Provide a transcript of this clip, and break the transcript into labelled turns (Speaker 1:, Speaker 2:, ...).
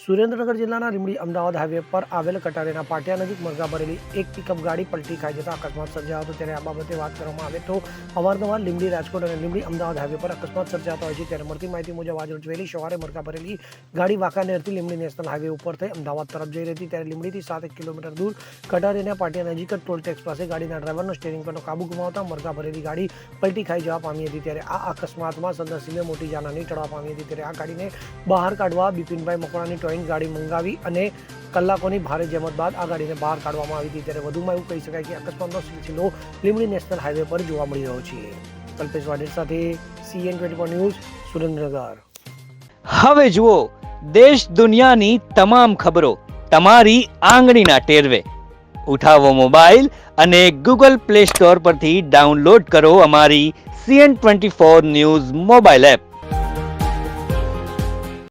Speaker 1: સુરેન્દ્રનગર જિલ્લાના લીંબડી અમદાવાદ હાઈવે પર આવેલ કટારીના પાટિયા નજીક મરઘા ભરેલી એક પિકઅપ ગાડી પલટી ખાઈ જતા અકસ્માત સર્જાયો હતો। ત્યારે આ બાબતે વાત કરવામાં આવે તો અવારનવાર લીંબડી રાજકોટ અને લીંબડી અમદાવાદ હાઈવે પર અકસ્માત સર્જાતા હોય છે। ત્યારે મળતી માહિતી મુજબ આજે વહેલી સવારે મરઘા ભરેલી ગાડી વાંકાનેરથી લીંબડી નેશનલ હાઈવે ઉપર થઈ અમદાવાદ તરફ જઈ રહી હતી। ત્યારે લીંબડીથી 7 કિલોમીટર દૂર કટારીના પાટિયા નજીક જ ટોલ ટેક્સ પાસે ગાડીના ડ્રાઈવરનો સ્ટીયરિંગ પરનો કાબુ ગુમાવતા મરઘા ભરેલી ગાડી પલટી ખાઈ જવા પામી હતી। ત્યારે આ અકસ્માતમાં સદનસીબે મોટી જાનહાની ટળવા પામી હતી। ત્યારે આ ગાડીને બહાર કાઢવા બિપિનભાઈ મકવાણાની ટોઈંગ ગાડી મંગાવી અને કલાકોની ભારે જહેમત બાદ આ ગાડીને બહાર કાઢવામાં આવી હતી। ત્યારે વધુમાં એવું કહી શકાય કે અકસ્માતનો સિલસિલો લીંબડી નેશનલ હાઈવે પર જોવા મળી રહ્યો છે। કલ્પેશ વાડેર સાથે CN24 ન્યૂઝ સુરેન્દ્રનગર।
Speaker 2: હવે જુઓ દેશ દુનિયાની તમામ ખબરો તમારી આંગળીના ટેરવે। ઉઠાવો મોબાઈલ અને Google Play Store પરથી ડાઉનલોડ કરો અમારી CN24 ન્યૂઝ મોબાઈલ એપ।